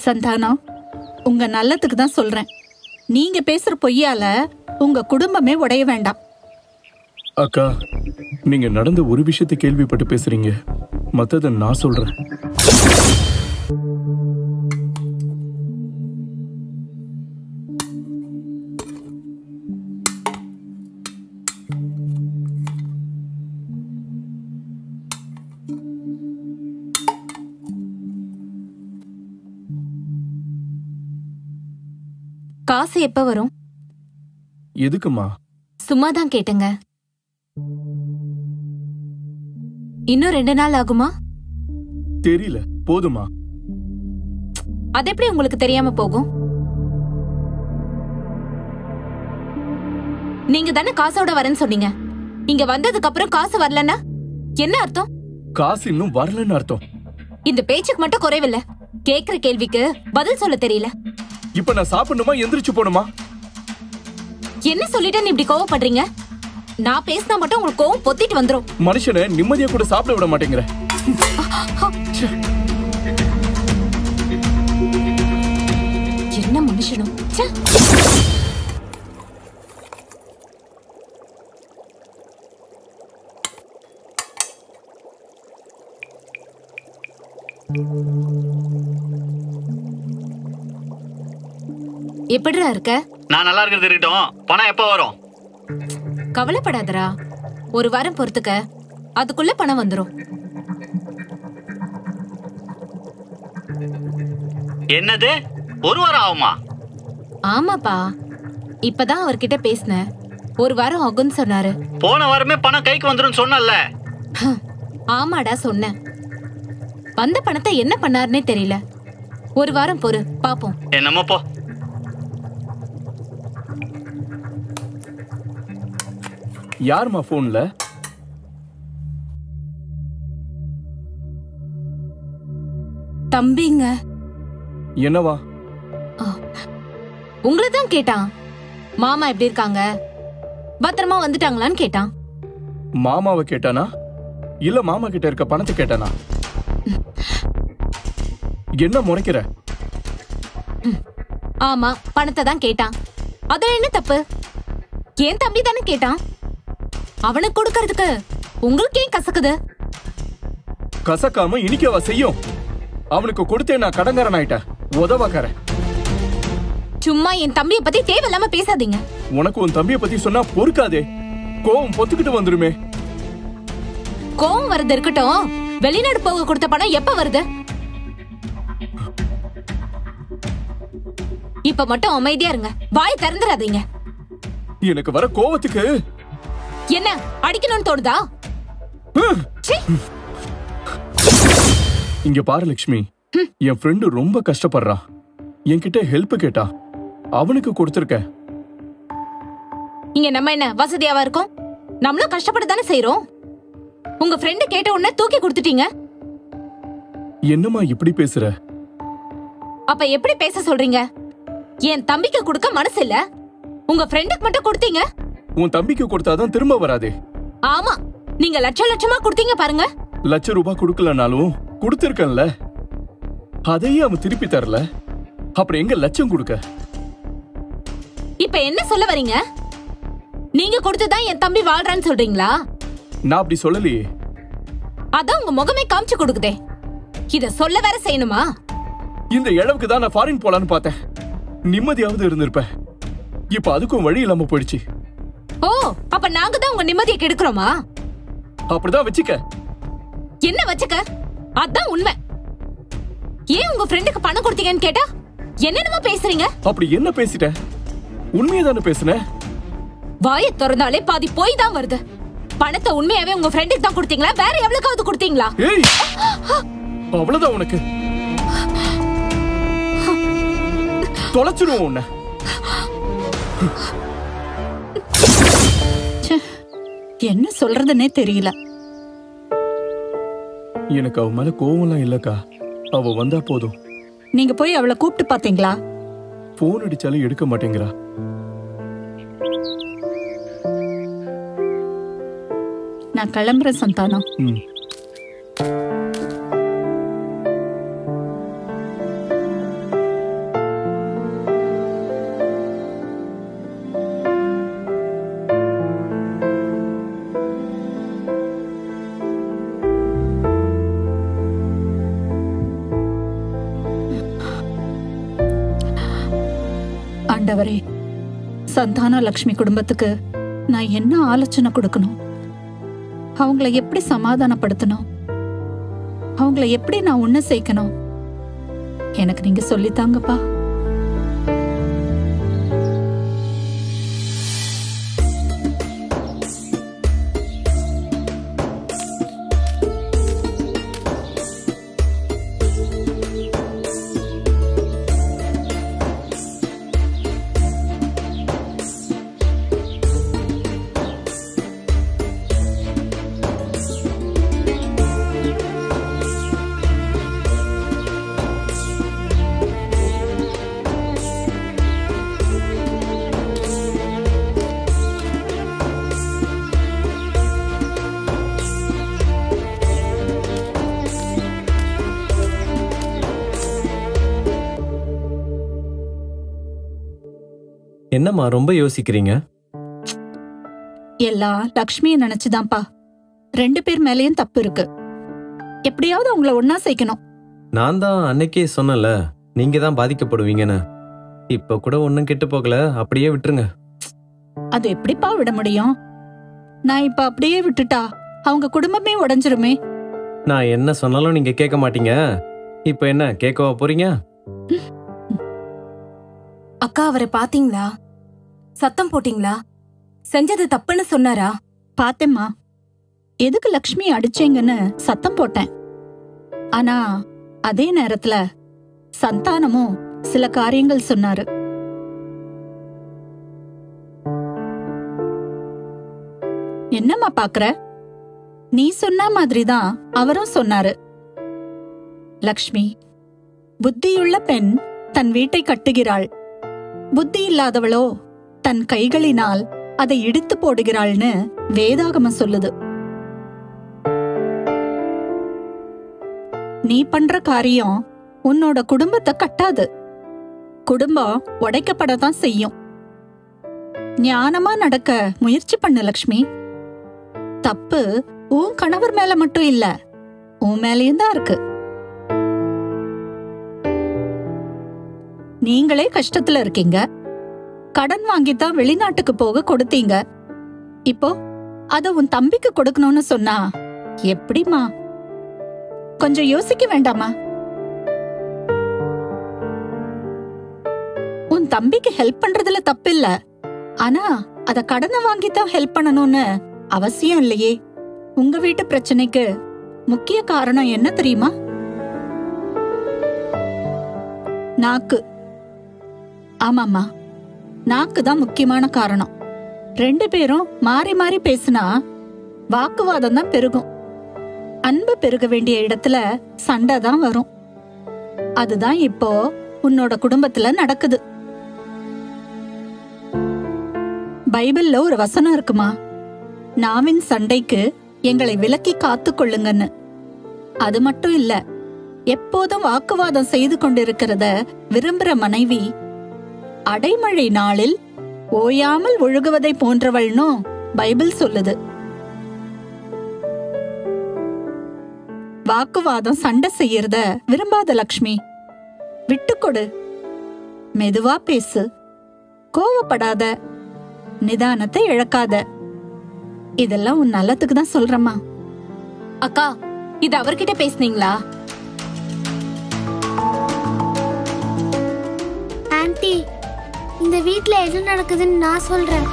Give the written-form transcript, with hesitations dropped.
சந்தானம், உங்க நல்லதுக்கு தான் சொல்றேன். நீங்க பேசுற பொய்யால உங்க குடும்பமே உடைய வேண்டாம். அக்கா, நீங்க நடந்த ஒரு விஷயத்தை கேள்விப்பட்டு பேசுறீங்க, மத்தத நான் சொல்றேன். காசு எப்ப வரும்? எதுக்குமா? சும்மாதான் கேட்டங்க. இன்னும் 2 நாள் ஆகுமா? தெரியல, போதுமா? அது எப்படி உங்களுக்கு தெரியாம போகும்? நீங்க தானே காசோட வரேன்னு சொன்னீங்க. இங்க வந்ததுக்கு அப்புறம் காசு வரலன்னா என்ன அர்த்தம்? காசு இன்னும் வரலன்னு அர்த்தம். இந்த பேச்சுக்கு மட்டும் குறைவில்ல, கேக்குற கேள்விக்கு பதில் சொல்ல தெரியல. இப்ப நான் சாப்பிடணுமா, எந்திரிச்சு போணுமா? என்ன சொல்லிட்டு இப்படி கோவப்படுறீங்க? நான் பேசினா மட்டும் உங்களுக்கு கோவம் பொத்திட்டு வந்துரும். மனுஷனை நிம்மதியா கூட சாப்பிட விட மாட்டேங்கிற. என்ன மனுஷனும். எப்படிடா இருக்க? நான் நல்லா இருக்கிறது இருக்கட்டும், பணம் எப்ப வரும்? கவலைப்படாதடா, 1 வாரம் பொறுத்துக்க, அதுக்குள்ள பணம் வந்துரும். என்னது, 1 வாரம் ஆகுமா? ஆமாப்பா, இப்பதான் அவர்கிட்ட பேசினேன். 1 வாரம் ஆகும்னு சொன்னாரு. போன வாரமே பணம் கைக்கு வந்துரும் சொன்னல. ஆமாடா சொன்னேன். வந்த பணத்தை என்ன பண்ணாருன்னே தெரியல. 1 வாரம் பொறு, பாப்போம். என்னமோ போ. யாருமா போன்ல? தம்பிங்க. என்னவா? உங்களை தான் கேட்டான். மாமா எப்படி இருக்காங்க, பத்திரமா வந்துட்டாங்களான்னு கேட்டான். மாமாவை கேட்டானா இல்ல மாமா கிட்ட இருக்க பணத்தை கேட்டானா? என்ன முறைக்கிற? ஆமா, பணத்தை தான் கேட்டான். அதுல என்ன தப்பு? என் தம்பி தானே கேட்டான். அவனுக்கு கொடுக்கறதுக்கு உங்களுக்கு ஏன் கசக்குது? கசக்காம இனிக்கவா செய்யும்? அவனுக்கு கொடுத்தே நான் கடங்காரன் ஆயிட்டேன், உதவாக்காரன். சும்மா என் தம்பியை பத்தி தேவையில்லாம பேசாதீங்க. உனக்கு உன் தம்பியை பத்தி சொன்னா பொறுக்காதே, கோவம் பொத்துக்கிட்டு வந்துருமே. கோவம் வருது இருக்கட்டும், வெளிநாடு போக கொடுத்த பணம் எப்ப வருது? இப்ப மட்டும் அமைதியா இருங்க, வாய் திறந்துடாதீங்க. எனக்கு வர கோவத்துக்கு என்ன அடிக்கணும்னு தோணுதா? இங்க பாரு லட்சுமி, என் ஃப்ரெண்டு ரொம்ப கஷ்டப்படுறான், என்கிட்ட ஹெல்ப் கேட்டா, அவனுக்கு கொடுத்திருக்க. இங்க நம்ம என்ன வசதியாவா இருக்கோம்? நம்மளும் கஷ்டப்பட்டு தானே செய்யறோம். உங்க ஃப்ரெண்டு கேட்ட உடனே தூக்கி கொடுத்துட்டீங்க. என்னம்மா இப்படி பேசுற? அப்ப எப்படி பேச சொல்றீங்க? என் தம்பிக்கு கொடுக்க மனசு இல்ல, உங்க ஃப்ரெண்டுக்கு மட்டும் கொடுத்தீங்க. உன் தம்பிக்கு கொடுத்தாதான் திரும்ப வராதே. ஆமா, நீங்க லட்சம் லட்சமா கொடுத்தீங்க பாருங்க. ₹1,00,000 கொடுக்கலனாலும் கொடுத்திருக்கல, அதையே அவன் திருப்பி தரல, அப்புறம் எங்க லட்சம் கொடுக்க? இப்ப என்ன சொல்ல வரீங்க? நீங்க கொடுத்துதான் என் தம்பி வாழ்றான்னு சொல்றீங்களா? நான் அப்படி சொல்லலையே. அதான் உங்க முகமே காமிச்சு கொடுக்குதே. இத சொல்ல வேற செய்யணுமா? இந்த இழவுக்கு தான் நான் ஃபாரின் போலான்னு பார்த்தேன், நிம்மதியாவது இருந்திருப்பேன். இப்ப அதுக்கும் வழி இல்லாம போயிடுச்சு. ஓ, அப்ப நாங்க தான் உங்க நிம்மதியை கெடுக்கிறோமா? அப்படிதான் வச்சுக்க. என்ன வச்சுக்க? அதான் உண்மை. ஏன் உங்க ஃப்ரெண்டுக்கு பணம் கொடுத்தீங்கன்னு கேட்டா என்னென்னமோ பேசுறீங்க. அப்படி என்ன பேசிட்டேன்? உண்மையதானே பேசுனேன். வாயை திறந்தாலே பாதி போய் தான் வருது. பணத்தை உண்மையாவே உங்க ஃப்ரெண்டுக்கு தான் கொடுத்தீங்களா, வேற எவ்வளவுக்காவது கொடுத்தீங்களா? ஏய், அவ்வளவுதான் உனக்கு. தொலைச்சிருவோம் உன்னை. என்ன சொல்றதுன்னே தெரியல. எனக்கு அவ மேல கோவம்லாம் இல்லக்கா, அவ வந்தா போதும். நீங்க போய் அவளை கூப்பிட்டு பாத்தீங்களா? போன் அடிச்சாலும் எடுக்க மாட்டேங்கிறா. நான் கிளம்புறேன் சந்தானம். ஆண்டவரே, சந்தான லக்ஷ்மி குடும்பத்துக்கு நான் என்ன ஆலோசனை கொடுக்கணும்? அவங்கள எப்படி சமாதானப்படுத்தணும்? அவங்கள எப்படி நான் ஒண்ணு சேர்க்கணும்? எனக்கு நீங்க சொல்லித்தாங்கப்பா. என்னம்மா ரொம்ப யோசிக்கிறீங்க? எல்லாம் லக்ஷ்மியை நினைச்சுதான்ப்பா. 2 பேர் மேலயும் தப்பு இருக்கு. எப்படியாவது அவங்கள ஒன்னா சேர்க்கணும். நான் தான் அன்னைக்கே சொன்னல, நீங்க தான் பாதிக்கப்படுவீங்கன்னு. இப்ப கூட ஒன்னும் கெட்டு போகல, அப்படியே விட்டுருங்க. அது எப்படிப்பா விட முடியும்? நான் இப்ப அப்படியே விட்டுட்டா அவங்க குடும்பமே உடைஞ்சிருமே. நான் என்ன சொன்னாலும் நீங்க கேட்க மாட்டீங்க. இப்ப என்ன கேட்கவா போறீங்க? அக்கா, அவரை பாத்தீங்களா? சத்தம் போட்டீங்களா? செஞ்சது தப்புன்னு சொன்னாரா? பாத்தேம்மா. எதுக்கு லக்ஷ்மி அடிச்சேங்கன்னு சத்தம் போட்டேன். ஆனா அதே நேரத்துல சந்தானமும் சில காரியங்கள் சொன்னாரு. என்னம்மா பாக்குற? நீ சொன்ன மாதிரிதான் அவரும் சொன்னாரு. லக்ஷ்மி, புத்தியுள்ள பெண் தன் வீட்டை கட்டுகிறாள், புத்தி இல்லாதவளோ தன் கைகளினால் அதை இடித்து போடுகிறாள்னு வேதாகமம் சொல்லுது. நீ பண்ற காரியம் உன்னோட குடும்பத்தை கட்டாது. குடும்பம் உடைக்கப்படத்தான் செய்யும். ஞானமா நடக்க முயற்சி பண்ணு லக்ஷ்மி. தப்பு உன் கணவர் மேல மட்டும் இல்ல, உன் மேலயும் தான் இருக்கு. நீங்களே கஷ்டத்துல இருக்கீங்க. கடன் வாங்கித்தான் வெளிநாட்டுக்கு போக கொடுத்தீங்க. இப்போ அத உன் தம்பிக்கு கொடுக்கணும்னு சொன்னா எப்படிமா? கொஞ்சம் யோசிக்க வேண்டாமா? உன் தம்பிக்கு ஹெல்ப் பண்றதுல தப்பு இல்ல. ஆனா அத கடனை வாங்கித்தான் ஹெல்ப் பண்ணணும்னு அவசியம் இல்லையே. உங்க வீட்டு பிரச்சனைக்கு முக்கிய காரணம் என்ன தெரியுமா? நாக்கு. ஆமாமா, நாக்கு தான் முக்கியமான காரணம். 2 பேரும் மாறி மாறி பேசினா வாக்குவாதம் தான் பெருகும். அன்பு பெருக வேண்டிய இடத்துல சண்டை தான் வரும். அதுதான் இப்போ உன்னோட குடும்பத்துல நடக்குது. பைபிள்ல ஒரு வசனம் இருக்குமா, நாவின் சண்டைக்கு எங்களை விலக்கி காத்து கொள்ளுங்கன்னு. அது மட்டும் இல்ல, எப்போதும் வாக்குவாதம் செய்து கொண்டிருக்கிறத விரும்புற மனைவி அடைமழை நாளில் ஓயாமல் ஒழுகுவதை போன்றவள்னு பைபிள் சொல்லுது. வாக்குவாதம் சண்டை செய்யறத விரும்பாத லக்ஷ்மி. விட்டுக்கொடு, மெதுவா பேசு, கோவப்படாத, நிதானத்தை இழக்காத. இதெல்லாம் உன் நல்லதுக்கு தான் சொல்றமா. அக்கா, இது அவர்கிட்ட பேசுனீங்களா? ஆன்ட்டி, இந்த வீட்ல எது நடக்குதுன்னு நான் சொல்றேன்.